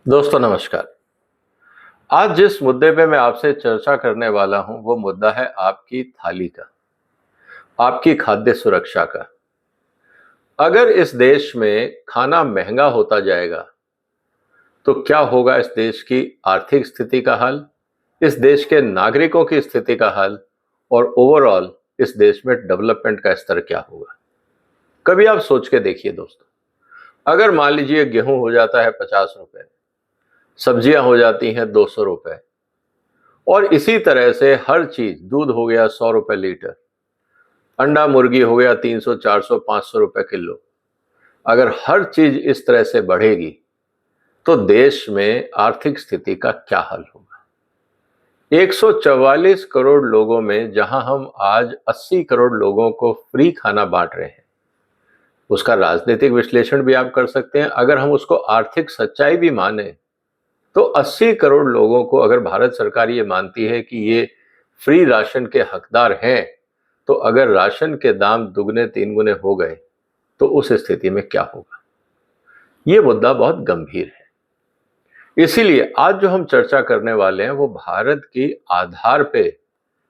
दोस्तों नमस्कार। आज जिस मुद्दे पे मैं आपसे चर्चा करने वाला हूं वो मुद्दा है आपकी थाली का, आपकी खाद्य सुरक्षा का। अगर इस देश में खाना महंगा होता जाएगा तो क्या होगा इस देश की आर्थिक स्थिति का हाल, इस देश के नागरिकों की स्थिति का हाल और ओवरऑल इस देश में डेवलपमेंट का स्तर क्या होगा। कभी आप सोच के देखिए दोस्तों, अगर मान लीजिए गेहूं हो जाता है 50 रुपए, सब्जियां हो जाती हैं 200 रुपए और इसी तरह से हर चीज, दूध हो गया 100 रुपए लीटर, अंडा मुर्गी हो गया 300 400 500 रुपए किलो। अगर हर चीज इस तरह से बढ़ेगी तो देश में आर्थिक स्थिति का क्या हाल होगा। 144 करोड़ लोगों में जहां हम आज 80 करोड़ लोगों को फ्री खाना बांट रहे हैं, उसका राजनीतिक विश्लेषण भी आप कर सकते हैं। अगर हम उसको आर्थिक सच्चाई भी माने तो 80 करोड़ लोगों को अगर भारत सरकार ये मानती है कि ये फ्री राशन के हकदार हैं, तो अगर राशन के दाम दुगने तीन गुने हो गए तो उस स्थिति में क्या होगा। ये मुद्दा बहुत गंभीर है। इसीलिए आज जो हम चर्चा करने वाले हैं वो भारत की आधार पे,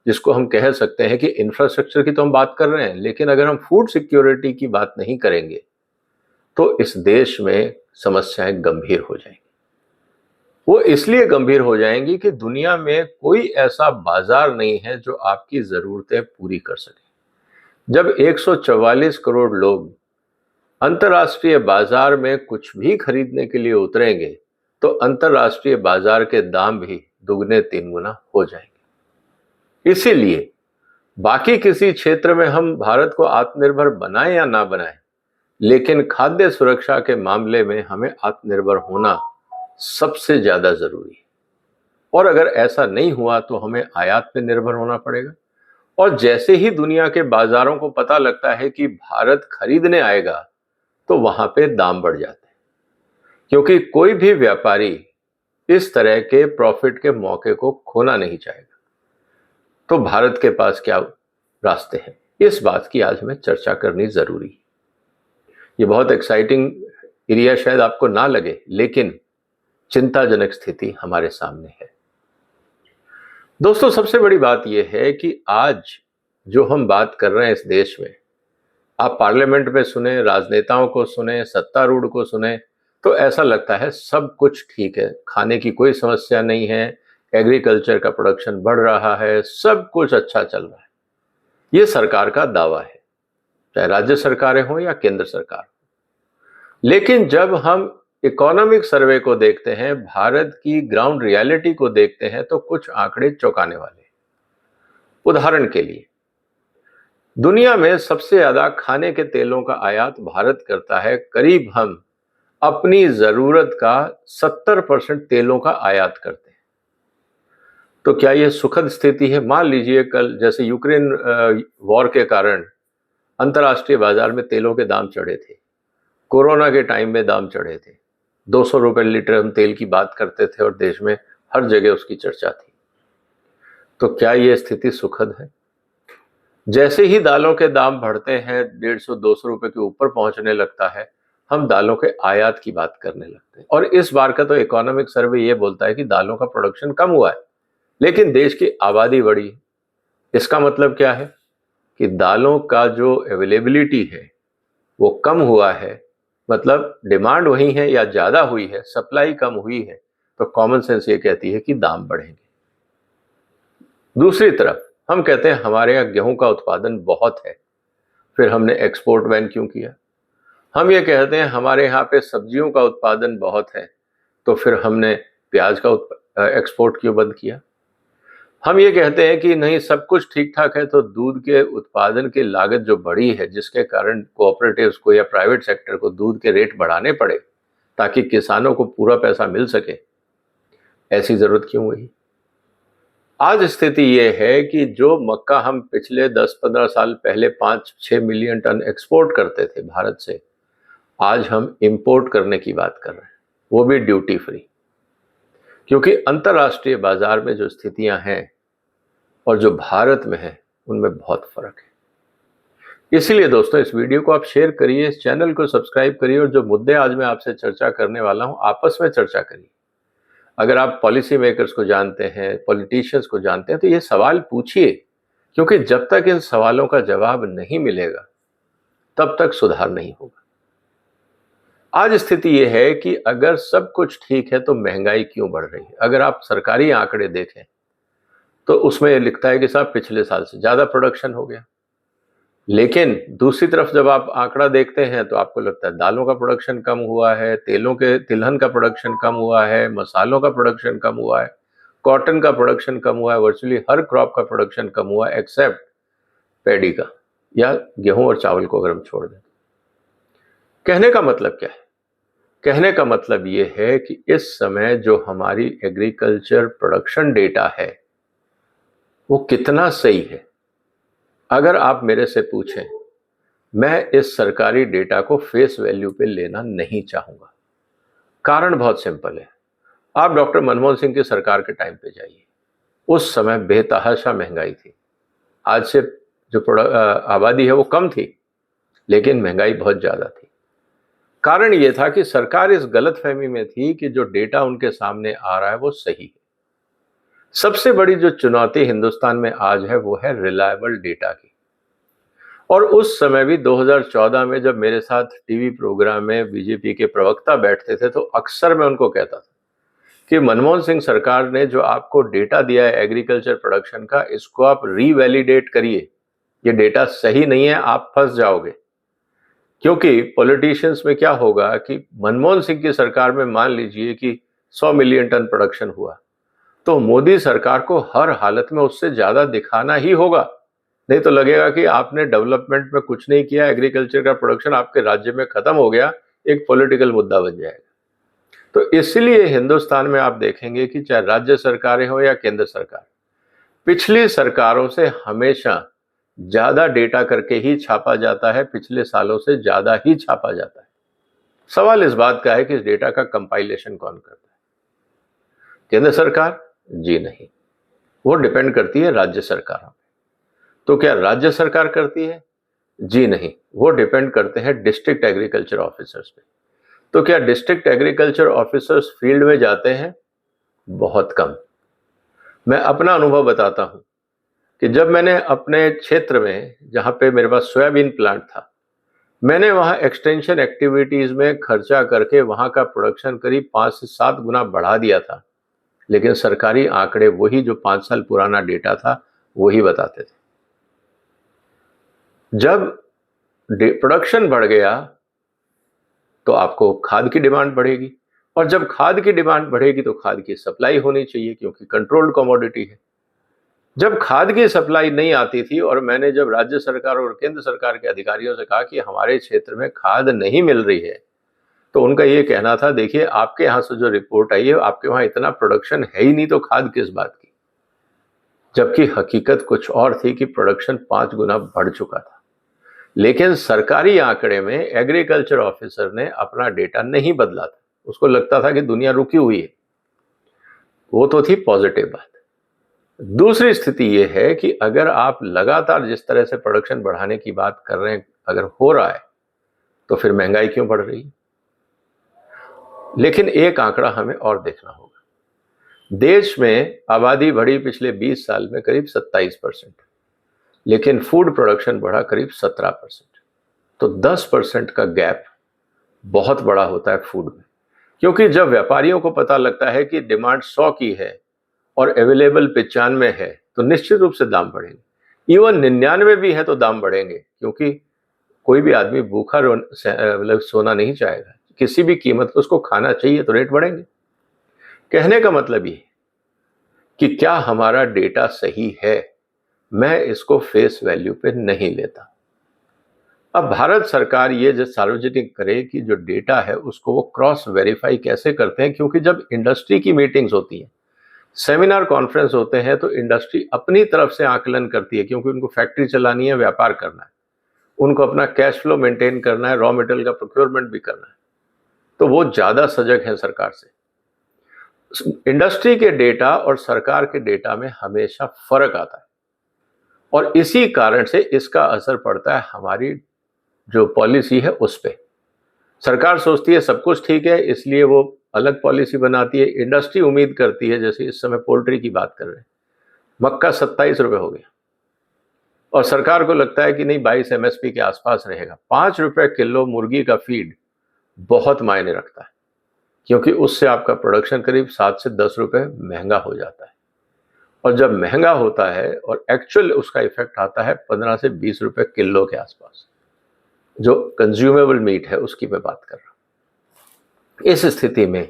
जिसको हम कह सकते हैं कि इंफ्रास्ट्रक्चर की तो हम बात कर रहे हैं, लेकिन अगर हम फूड सिक्योरिटी की बात नहीं करेंगे तो इस देश में समस्याएं गंभीर हो जाएंगी। वो इसलिए गंभीर हो जाएंगी कि दुनिया में कोई ऐसा बाजार नहीं है जो आपकी जरूरतें पूरी कर सके। जब 144 करोड़ लोग अंतर्राष्ट्रीय बाजार में कुछ भी खरीदने के लिए उतरेंगे तो अंतर्राष्ट्रीय बाजार के दाम भी दुगने तीन गुना हो जाएंगे। इसीलिए बाकी किसी क्षेत्र में हम भारत को आत्मनिर्भर बनाएं या ना बनाएं, लेकिन खाद्य सुरक्षा के मामले में हमें आत्मनिर्भर होना सबसे ज्यादा जरूरी है। और अगर ऐसा नहीं हुआ तो हमें आयात पे निर्भर होना पड़ेगा। और जैसे ही दुनिया के बाजारों को पता लगता है कि भारत खरीदने आएगा तो वहां पे दाम बढ़ जाते हैं, क्योंकि कोई भी व्यापारी इस तरह के प्रॉफिट के मौके को खोना नहीं चाहेगा। तो भारत के पास क्या रास्ते हैं, इस बात की आज हमें चर्चा करनी जरूरी है। ये बहुत एक्साइटिंग एरिया शायद आपको ना लगे, लेकिन चिंताजनक स्थिति हमारे सामने है। दोस्तों सबसे बड़ी बात यह है कि आज जो हम बात कर रहे हैं इस देश में, आप पार्लियामेंट में सुने, राजनेताओं को सुने, सत्तारूढ़ को सुने, तो ऐसा लगता है सब कुछ ठीक है, खाने की कोई समस्या नहीं है, एग्रीकल्चर का प्रोडक्शन बढ़ रहा है, सब कुछ अच्छा चल रहा है। ये सरकार का दावा है, चाहे राज्य सरकारें हो या केंद्र सरकार हो। लेकिन जब हम इकोनॉमिक सर्वे को देखते हैं, भारत की ग्राउंड रियलिटी को देखते हैं, तो कुछ आंकड़े चौंकाने वाले हैं। उदाहरण के लिए, दुनिया में सबसे ज्यादा खाने के तेलों का आयात भारत करता है। करीब हम अपनी जरूरत का 70% तेलों का आयात करते हैं। तो क्या यह सुखद स्थिति है? मान लीजिए कल जैसे यूक्रेन वॉर के कारण अंतर्राष्ट्रीय बाजार में तेलों के दाम चढ़े थे, कोरोना के टाइम में दाम चढ़े थे, 200 रुपए लीटर हम तेल की बात करते थे और देश में हर जगह उसकी चर्चा थी। तो क्या यह स्थिति सुखद है? जैसे ही दालों के दाम बढ़ते हैं, 150-200 रुपए के ऊपर पहुंचने लगता है, हम दालों के आयात की बात करने लगते हैं। और इस बार का तो इकोनॉमिक सर्वे ये बोलता है कि दालों का प्रोडक्शन कम हुआ है, लेकिन देश की आबादी बढ़ी है। इसका मतलब क्या है कि दालों का जो अवेलेबिलिटी है वो कम हुआ है, मतलब डिमांड वही है या ज्यादा हुई है, सप्लाई कम हुई है, तो कॉमन सेंस ये कहती है कि दाम बढ़ेंगे। दूसरी तरफ हम कहते हैं हमारे यहाँ गेहूं का उत्पादन बहुत है, फिर हमने एक्सपोर्ट बैन क्यों किया? हम ये कहते हैं हमारे यहाँ पे सब्जियों का उत्पादन बहुत है, तो फिर हमने प्याज का एक्सपोर्ट क्यों बंद किया? हम ये कहते हैं कि नहीं सब कुछ ठीक ठाक है, तो दूध के उत्पादन की लागत जो बढ़ी है, जिसके कारण कोऑपरेटिव्स को या प्राइवेट सेक्टर को दूध के रेट बढ़ाने पड़े ताकि किसानों को पूरा पैसा मिल सके, ऐसी जरूरत क्यों हुई? आज स्थिति ये है कि जो मक्का हम पिछले 10-15 साल पहले 5-6 मिलियन टन एक्सपोर्ट करते थे भारत से, आज हम इंपोर्ट करने की बात कर रहे हैं, वो भी ड्यूटी फ्री। क्योंकि अंतर्राष्ट्रीय बाजार में जो स्थितियां हैं और जो भारत में है उनमें बहुत फर्क है। इसीलिए दोस्तों इस वीडियो को आप शेयर करिए, इस चैनल को सब्सक्राइब करिए और जो मुद्दे आज मैं आपसे चर्चा करने वाला हूं आपस में चर्चा करिए। अगर आप पॉलिसी मेकर्स को जानते हैं, पॉलिटिशियंस को जानते हैं, तो ये सवाल पूछिए, क्योंकि जब तक इन सवालों का जवाब नहीं मिलेगा तब तक सुधार नहीं होगा। आज स्थिति ये है कि अगर सब कुछ ठीक है तो महंगाई क्यों बढ़ रही है? अगर आप सरकारी आंकड़े देखें तो उसमें लिखता है कि साहब पिछले साल से ज्यादा प्रोडक्शन हो गया, लेकिन दूसरी तरफ जब आप आंकड़ा देखते हैं तो आपको लगता है दालों का प्रोडक्शन कम हुआ है, तिलहन का प्रोडक्शन कम हुआ है, मसालों का प्रोडक्शन कम हुआ है, कॉटन का प्रोडक्शन कम हुआ है, वर्चुअली हर क्रॉप का प्रोडक्शन कम हुआ है एक्सेप्ट पैडी का, या गेहूं और चावल को अगर हम छोड़ दें। कहने का मतलब क्या है? कहने का मतलब ये है कि इस समय जो हमारी एग्रीकल्चर प्रोडक्शन डेटा है वो कितना सही है। अगर आप मेरे से पूछें, मैं इस सरकारी डेटा को फेस वैल्यू पे लेना नहीं चाहूंगा। कारण बहुत सिंपल है। आप डॉक्टर मनमोहन सिंह की सरकार के टाइम पे जाइए, उस समय बेतहाशा महंगाई थी। आज से जो आबादी है वो कम थी, लेकिन महंगाई बहुत ज्यादा थी। कारण ये था कि सरकार इस गलतफहमी में थी कि जो डेटा उनके सामने आ रहा है वो सही है। सबसे बड़ी जो चुनौती हिंदुस्तान में आज है वो है रिलायबल डेटा की। और उस समय भी 2014 में जब मेरे साथ टीवी प्रोग्राम में बीजेपी के प्रवक्ता बैठते थे तो अक्सर मैं उनको कहता था कि मनमोहन सिंह सरकार ने जो आपको डेटा दिया है एग्रीकल्चर प्रोडक्शन का, इसको आप रीवैलिडेट करिए। ये डेटा सही नहीं है, आप फंस जाओगे। क्योंकि पॉलिटिशियंस में क्या होगा कि मनमोहन सिंह की सरकार में मान लीजिए कि 100 मिलियन टन प्रोडक्शन हुआ, तो मोदी सरकार को हर हालत में उससे ज्यादा दिखाना ही होगा, नहीं तो लगेगा कि आपने डेवलपमेंट में कुछ नहीं किया, एग्रीकल्चर का प्रोडक्शन आपके राज्य में खत्म हो गया, एक पॉलिटिकल मुद्दा बन जाएगा। तो इसलिए हिंदुस्तान में आप देखेंगे कि चाहे राज्य सरकारें हो या केंद्र सरकार, पिछली सरकारों से हमेशा ज्यादा डेटा करके ही छापा जाता है, पिछले सालों से ज्यादा ही छापा जाता है। सवाल इस बात का है कि इस डेटा का कंपाइलेशन कौन करता है? केंद्र सरकार? जी नहीं, वो डिपेंड करती है राज्य सरकारों पे। तो क्या राज्य सरकार करती है? जी नहीं, वो डिपेंड करते हैं डिस्ट्रिक्ट एग्रीकल्चर ऑफिसर्स पे। तो क्या डिस्ट्रिक्ट एग्रीकल्चर ऑफिसर्स फील्ड में जाते हैं? बहुत कम। मैं अपना अनुभव बताता हूं कि जब मैंने अपने क्षेत्र में, जहां पे मेरे पास सोयाबीन प्लांट था, मैंने वहां एक्सटेंशन एक्टिविटीज में खर्चा करके वहां का प्रोडक्शन करीब 5 से 7 गुना बढ़ा दिया था, लेकिन सरकारी आंकड़े वही जो 5 साल पुराना डेटा था वही बताते थे। जब प्रोडक्शन बढ़ गया तो आपको खाद की डिमांड बढ़ेगी, और जब खाद की डिमांड बढ़ेगी तो खाद की सप्लाई होनी चाहिए, क्योंकि कंट्रोल्ड कमोडिटी है। जब खाद की सप्लाई नहीं आती थी और मैंने जब राज्य सरकार और केंद्र सरकार के अधिकारियों से कहा कि हमारे क्षेत्र में खाद नहीं मिल रही है, तो उनका ये कहना था, देखिए आपके यहाँ से जो रिपोर्ट आई है, आपके वहाँ इतना प्रोडक्शन है ही नहीं, तो खाद किस बात की। जबकि हकीकत कुछ और थी कि प्रोडक्शन 5 गुना बढ़ चुका था। लेकिन सरकारी आंकड़े में एग्रीकल्चर ऑफिसर ने अपना डेटा नहीं बदला था, उसको लगता था कि दुनिया रुकी हुई है। वो तो थी पॉजिटिव बात। दूसरी स्थिति यह है कि अगर आप लगातार जिस तरह से प्रोडक्शन बढ़ाने की बात कर रहे हैं अगर हो रहा है, तो फिर महंगाई क्यों बढ़ रही है? लेकिन एक आंकड़ा हमें और देखना होगा। देश में आबादी बढ़ी पिछले 20 साल में करीब 27%, लेकिन फूड प्रोडक्शन बढ़ा करीब 17%। तो 10% का गैप बहुत बड़ा होता है फूड में, क्योंकि जब व्यापारियों को पता लगता है कि डिमांड 100 की है और अवेलेबल 95 है, तो निश्चित रूप से दाम बढ़ेंगे। इवन 99 भी है तो दाम बढ़ेंगे, क्योंकि कोई भी आदमी भूखा मतलब सोना नहीं चाहेगा, किसी भी कीमत पर उसको खाना चाहिए, तो रेट बढ़ेंगे। कहने का मतलब ये कि क्या हमारा डेटा सही है, मैं इसको फेस वैल्यू पे नहीं लेता। अब भारत सरकार ये जो सार्वजनिक करे कि जो डेटा है उसको वो क्रॉस वेरीफाई कैसे करते हैं, क्योंकि जब इंडस्ट्री की मीटिंग्स होती हैं, सेमिनार कॉन्फ्रेंस होते हैं, तो इंडस्ट्री अपनी तरफ से आकलन करती है, क्योंकि उनको फैक्ट्री चलानी है, व्यापार करना है, उनको अपना कैश फ्लो मेंटेन करना है, रॉ मटेरियल का प्रोक्योरमेंट भी करना है, तो वो ज्यादा सजग है सरकार से। इंडस्ट्री के डेटा और सरकार के डेटा में हमेशा फर्क आता है, और इसी कारण से इसका असर पड़ता है हमारी जो पॉलिसी है उस पे। सरकार सोचती है सब कुछ ठीक है, इसलिए वो अलग पॉलिसी बनाती है, इंडस्ट्री उम्मीद करती है, जैसे इस समय पोल्ट्री की बात कर रहे हैं, मक्का 27 रुपए हो गया और सरकार को लगता है कि नहीं 22 MSP के आसपास रहेगा। 5 रुपए किलो मुर्गी का फीड बहुत मायने रखता है, क्योंकि उससे आपका प्रोडक्शन करीब 7 से 10 रुपए महंगा हो जाता है, और जब महंगा होता है और एक्चुअल उसका इफेक्ट आता है 15 से 20 रुपए किलो के आसपास, जो कंज्यूमेबल मीट है उसकी मैं बात कर रहा हूं। इस स्थिति में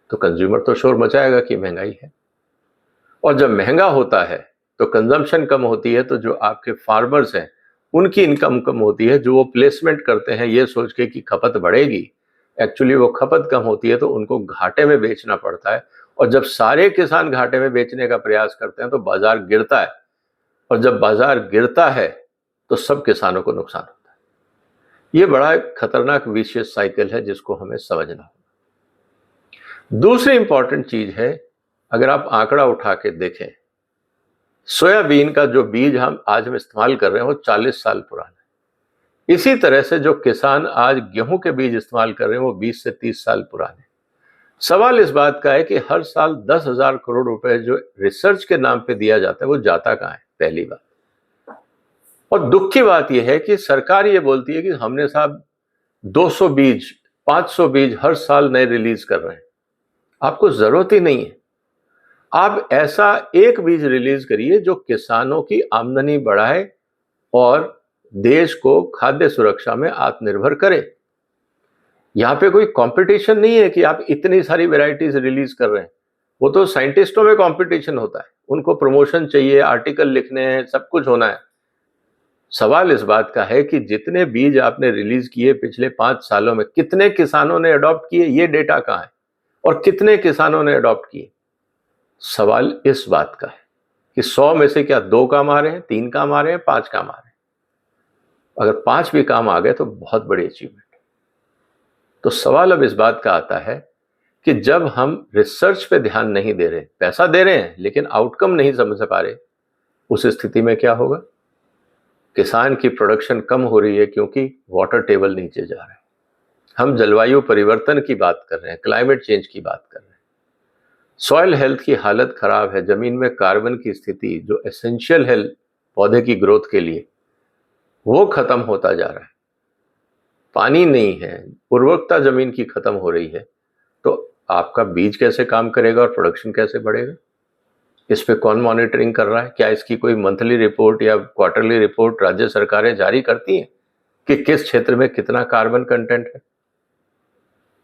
तो कंज्यूमर तो शोर मचाएगा कि महंगाई है, और जब महंगा होता है तो कंजम्पशन कम होती है, तो जो आपके फार्मर्स हैं उनकी इनकम कम होती है, जो वो प्लेसमेंट करते हैं ये सोच के कि खपत बढ़ेगी, एक्चुअली वो खपत कम होती है, तो उनको घाटे में बेचना पड़ता है, और जब सारे किसान घाटे में बेचने का प्रयास करते हैं तो बाजार गिरता है, और जब बाजार गिरता है तो सब किसानों को नुकसान होता है। ये बड़ा खतरनाक विशेष साइकिल है जिसको हमें समझना होगा। दूसरी इंपॉर्टेंट चीज है, अगर आप आंकड़ा उठा के देखें, सोयाबीन का जो बीज हम आज में इस्तेमाल कर रहे हैं वो 40 साल पुराना है। इसी तरह से जो किसान आज गेहूं के बीज इस्तेमाल कर रहे हैं वो 20 से 30 साल पुराने। सवाल इस बात का है कि हर साल 10,000 करोड़ रुपए जो रिसर्च के नाम पे दिया जाता है वो जाता कहाँ है, पहली बात। और दुख की बात यह है कि सरकार ये बोलती है कि हमने साहब 200 बीज 500 बीज हर साल नए रिलीज कर रहे हैं। आपको जरूरत ही नहीं है। आप ऐसा एक बीज रिलीज करिए जो किसानों की आमदनी बढ़ाए और देश को खाद्य सुरक्षा में आत्मनिर्भर करे। यहां पे कोई कंपटीशन नहीं है कि आप इतनी सारी वैरायटीज रिलीज कर रहे हैं, वो तो साइंटिस्टों में कंपटीशन होता है, उनको प्रमोशन चाहिए, आर्टिकल लिखने हैं, सब कुछ होना है। सवाल इस बात का है कि जितने बीज आपने रिलीज किए पिछले 5 सालों में, कितने किसानों ने अडॉप्ट किए, ये डेटा कहां है, और कितने किसानों ने अडॉप्ट किए। सवाल इस बात का है कि 100 में से क्या 2 काम आ रहे हैं, 3 काम आ रहे हैं, 5 काम आ रहे हैं। अगर 5 भी काम आ गए तो बहुत बड़ी अचीवमेंट है। तो सवाल अब इस बात का आता है कि जब हम रिसर्च पे ध्यान नहीं दे रहे, पैसा दे रहे हैं लेकिन आउटकम नहीं समझ पा रहे, उस स्थिति में क्या होगा? किसान की प्रोडक्शन कम हो रही है क्योंकि वाटर टेबल नीचे जा रहा है। हम जलवायु परिवर्तन की बात कर रहे हैं, क्लाइमेट चेंज की बात कर रहे हैं। सॉइल हेल्थ की हालत खराब है, जमीन में कार्बन की स्थिति जो एसेंशियल है पौधे की ग्रोथ के लिए, वो खत्म होता जा रहा है। पानी नहीं है, उर्वरकता जमीन की खत्म हो रही है, तो आपका बीज कैसे काम करेगा और प्रोडक्शन कैसे बढ़ेगा? इस पे कौन मॉनिटरिंग कर रहा है? क्या इसकी कोई मंथली रिपोर्ट या क्वार्टरली रिपोर्ट राज्य सरकारें जारी करती हैं कि किस क्षेत्र में कितना कार्बन कंटेंट है?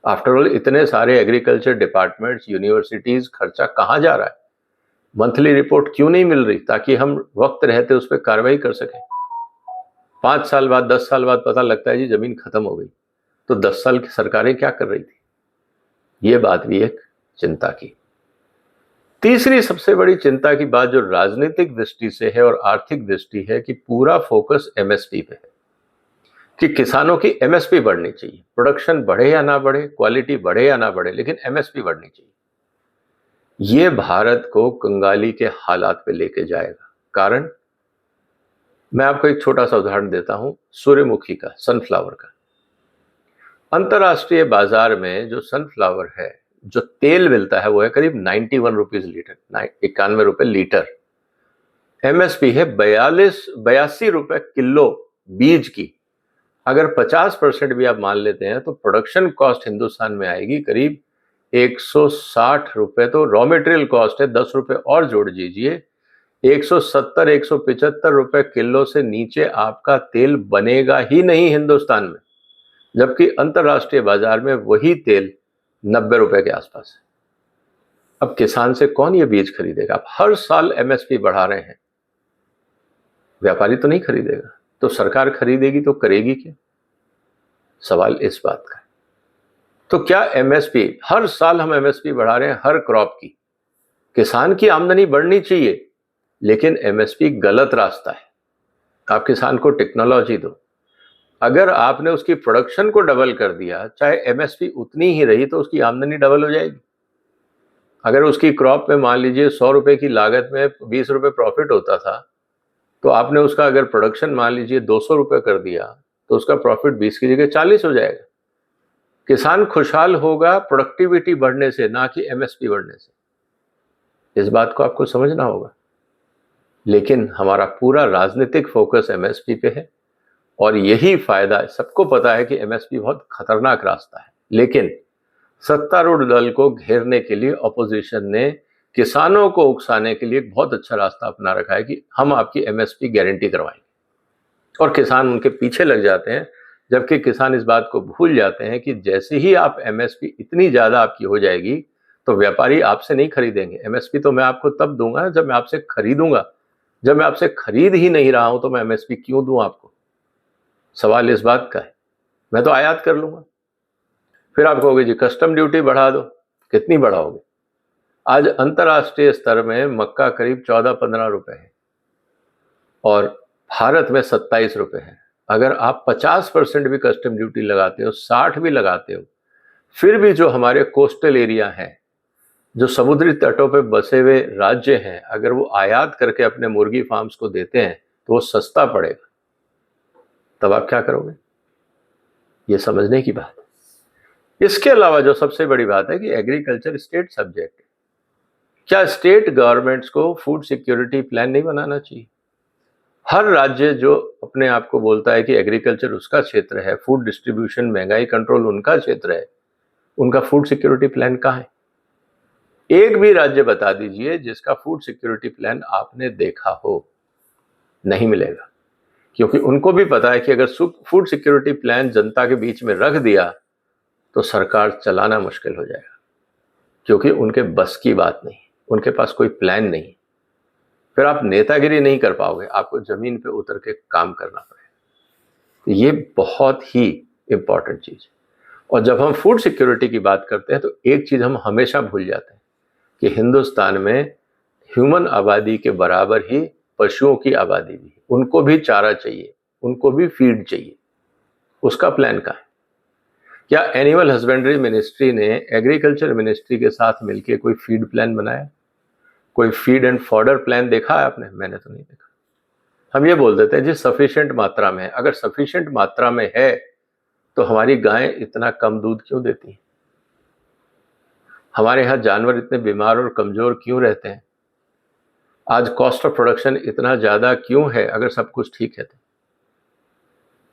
आफ्टर ऑल इतने सारे एग्रीकल्चर डिपार्टमेंट्स, यूनिवर्सिटीज, खर्चा कहाँ जा रहा है? मंथली रिपोर्ट क्यों नहीं मिल रही ताकि हम वक्त रहते उस पर कार्रवाई कर सकें? 5 साल बाद 10 साल बाद पता लगता है जी जमीन खत्म हो गई, तो 10 साल की सरकारें क्या कर रही थी? ये बात भी एक चिंता की। तीसरी सबसे बड़ी चिंता की बात जो राजनीतिक दृष्टि से है और आर्थिक दृष्टि है कि पूरा फोकस एमएसपी पे है कि किसानों की एमएसपी बढ़नी चाहिए, प्रोडक्शन बढ़े या ना बढ़े, क्वालिटी बढ़े या ना बढ़े, लेकिन एमएसपी बढ़नी चाहिए। ये भारत को कंगाली के हालात पे लेके जाएगा। कारण मैं आपको एक छोटा सा उदाहरण देता हूं, सूर्यमुखी का, सनफ्लावर का। अंतरराष्ट्रीय बाजार में जो सनफ्लावर है, जो तेल मिलता है वो है करीब 91 रुपीज लीटर, 91 रुपए लीटर। एमएसपी है 82 रुपए किलो बीज की। अगर 50% भी आप मान लेते हैं तो प्रोडक्शन कॉस्ट हिंदुस्तान में आएगी करीब 160 रुपए। तो रॉ मटेरियल कॉस्ट है, 10 रुपए और जोड़ दीजिए, 170-175 रुपए किलो से नीचे आपका तेल बनेगा ही नहीं हिंदुस्तान में, जबकि अंतरराष्ट्रीय बाजार में वही तेल 90 रुपए के आसपास है। अब किसान से कौन ये बीज खरीदेगा? आप हर साल एमएसपी बढ़ा रहे हैं, व्यापारी तो नहीं खरीदेगा, तो सरकार खरीदेगी तो करेगी क्या? सवाल इस बात का है। तो क्या एमएसपी, हर साल हम एमएसपी बढ़ा रहे हैं हर क्रॉप की, किसान की आमदनी बढ़नी चाहिए, लेकिन एमएसपी गलत रास्ता है। आप किसान को टेक्नोलॉजी दो, अगर आपने उसकी प्रोडक्शन को डबल कर दिया, चाहे एमएसपी उतनी ही रही, तो उसकी आमदनी डबल हो जाएगी। अगर उसकी क्रॉप में मान लीजिए 100 रुपए की लागत में 20 रुपए प्रॉफिट होता था, तो आपने उसका अगर प्रोडक्शन मान लीजिए 200 रुपए कर दिया, तो उसका प्रॉफिट 20 की जगह 40 हो जाएगा। किसान खुशहाल होगा प्रोडक्टिविटी बढ़ने से, ना कि एमएसपी बढ़ने से। इस बात को आपको समझना होगा। लेकिन हमारा पूरा राजनीतिक फोकस एमएसपी पे है और यही फायदा, सबको पता है कि एमएसपी बहुत खतरनाक रास्ता है, लेकिन सत्तारूढ़ दल को घेरने के लिए ऑपोजिशन ने किसानों को उकसाने के लिए एक बहुत अच्छा रास्ता अपना रखा है कि हम आपकी एमएसपी गारंटी करवाएंगे, और किसान उनके पीछे लग जाते हैं। जबकि किसान इस बात को भूल जाते हैं कि जैसे ही आप एमएसपी इतनी ज्यादा आपकी हो जाएगी तो व्यापारी आपसे नहीं खरीदेंगे। एमएसपी तो मैं आपको तब दूंगा जब मैं आपसे खरीदूंगा। जब मैं आपसे खरीद ही नहीं रहा हूं तो मैं एमएसपी क्यों दूं आपको? सवाल इस बात का है। मैं तो आयात कर लूंगा। फिर आप कहोगे जी कस्टम ड्यूटी बढ़ा दो। कितनी बढ़ाओगे? आज अंतर्राष्ट्रीय स्तर में मक्का करीब 14-15 रुपए है और भारत में 27 रुपए है। अगर आप 50% भी कस्टम ड्यूटी लगाते हो, 60 भी लगाते हो, फिर भी जो हमारे कोस्टल एरिया हैं, जो समुद्री तटों पे बसे हुए राज्य हैं, अगर वो आयात करके अपने मुर्गी फार्म्स को देते हैं तो वो सस्ता पड़ेगा। तब आप क्या करोगे? ये समझने की बात है। इसके अलावा जो सबसे बड़ी बात है कि एग्रीकल्चर स्टेट सब्जेक्ट है। क्या स्टेट गवर्नमेंट्स को फूड सिक्योरिटी प्लान नहीं बनाना चाहिए? हर राज्य जो अपने आप को बोलता है कि एग्रीकल्चर उसका क्षेत्र है, फूड डिस्ट्रीब्यूशन, महंगाई कंट्रोल उनका क्षेत्र है, उनका फूड सिक्योरिटी प्लान कहाँ है? एक भी राज्य बता दीजिए जिसका फूड सिक्योरिटी प्लान आपने देखा हो। नहीं मिलेगा, क्योंकि उनको भी पता है कि अगर फूड सिक्योरिटी प्लान जनता के बीच में रख दिया तो सरकार चलाना मुश्किल हो जाएगा, क्योंकि उनके बस की बात नहीं, उनके पास कोई प्लान नहीं। फिर आप नेतागिरी नहीं कर पाओगे, आपको जमीन पे उतर के काम करना पड़ेगा। ये बहुत ही इंपॉर्टेंट चीज है। और जब हम फूड सिक्योरिटी की बात करते हैं तो एक चीज हम हमेशा भूल जाते हैं कि हिंदुस्तान में ह्यूमन आबादी के बराबर ही पशुओं की आबादी भी है। उनको भी चारा चाहिए, उनको भी फीड चाहिए। उसका प्लान क्या है? क्या एनिमल हस्बेंड्री मिनिस्ट्री ने एग्रीकल्चर मिनिस्ट्री के साथ मिलकर कोई फीड प्लान बनाया? कोई फीड एंड फॉडर प्लान देखा है आपने? मैंने तो नहीं देखा। हम ये बोल देते हैं जी सफिशिएंट मात्रा में है। अगर सफिशिएंट मात्रा में है तो हमारी गायें इतना कम दूध क्यों देती हैं? हमारे यहाँ जानवर इतने बीमार और कमजोर क्यों रहते हैं? आज कॉस्ट ऑफ प्रोडक्शन इतना ज्यादा क्यों है अगर सब कुछ ठीक है तो?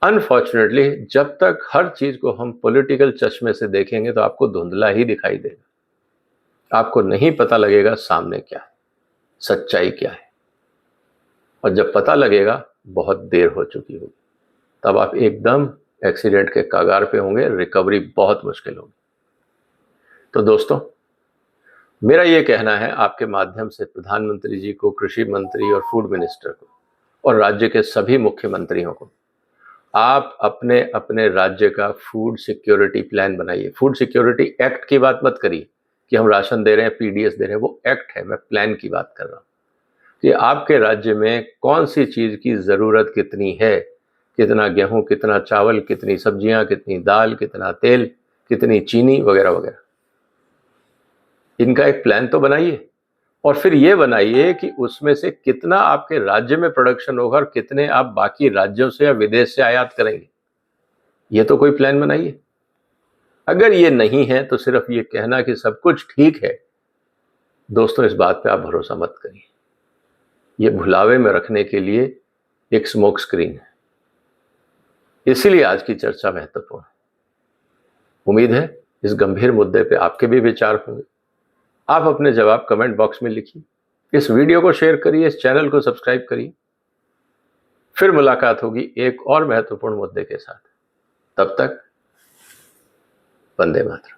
अनफॉर्चुनेटली जब तक हर चीज को हम पॉलिटिकल चश्मे से देखेंगे तो आपको धुंधला ही दिखाई देगा। आपको नहीं पता लगेगा सामने क्या है, सच्चाई क्या है। और जब पता लगेगा बहुत देर हो चुकी होगी, तब आप एकदम एक्सीडेंट के कगार पे होंगे, रिकवरी बहुत मुश्किल होगी। तो दोस्तों, मेरा ये कहना है आपके माध्यम से प्रधानमंत्री जी को, कृषि मंत्री और फूड मिनिस्टर को और राज्य के सभी मुख्यमंत्रियों को, आप अपने अपने राज्य का फूड सिक्योरिटी प्लान बनाइए। फूड सिक्योरिटी एक्ट की बात मत करिए कि हम राशन दे रहे हैं, पीडीएस दे रहे हैं, वो एक्ट है। मैं प्लान की बात कर रहा हूँ कि आपके राज्य में कौन सी चीज की जरूरत कितनी है, कितना गेहूं, कितना चावल, कितनी सब्जियां, कितनी दाल, कितना तेल, कितनी चीनी वगैरह वगैरह। इनका एक प्लान तो बनाइए और फिर ये बनाइए कि उसमें से कितना आपके राज्य में प्रोडक्शन होगा और कितने आप बाकी राज्यों से या विदेश से आयात करेंगे। ये तो कोई प्लान बनाइए। अगर ये नहीं है तो सिर्फ ये कहना कि सब कुछ ठीक है, दोस्तों इस बात पे आप भरोसा मत करिए। ये भुलावे में रखने के लिए एक स्मोक स्क्रीन है। इसीलिए आज की चर्चा महत्वपूर्ण है। उम्मीद है इस गंभीर मुद्दे पे आपके भी विचार होंगे। आप अपने जवाब कमेंट बॉक्स में लिखिए। इस वीडियो को शेयर करिए, इस चैनल को सब्सक्राइब करिए। फिर मुलाकात होगी एक और महत्वपूर्ण मुद्दे के साथ। तब तक वंदे मातरम।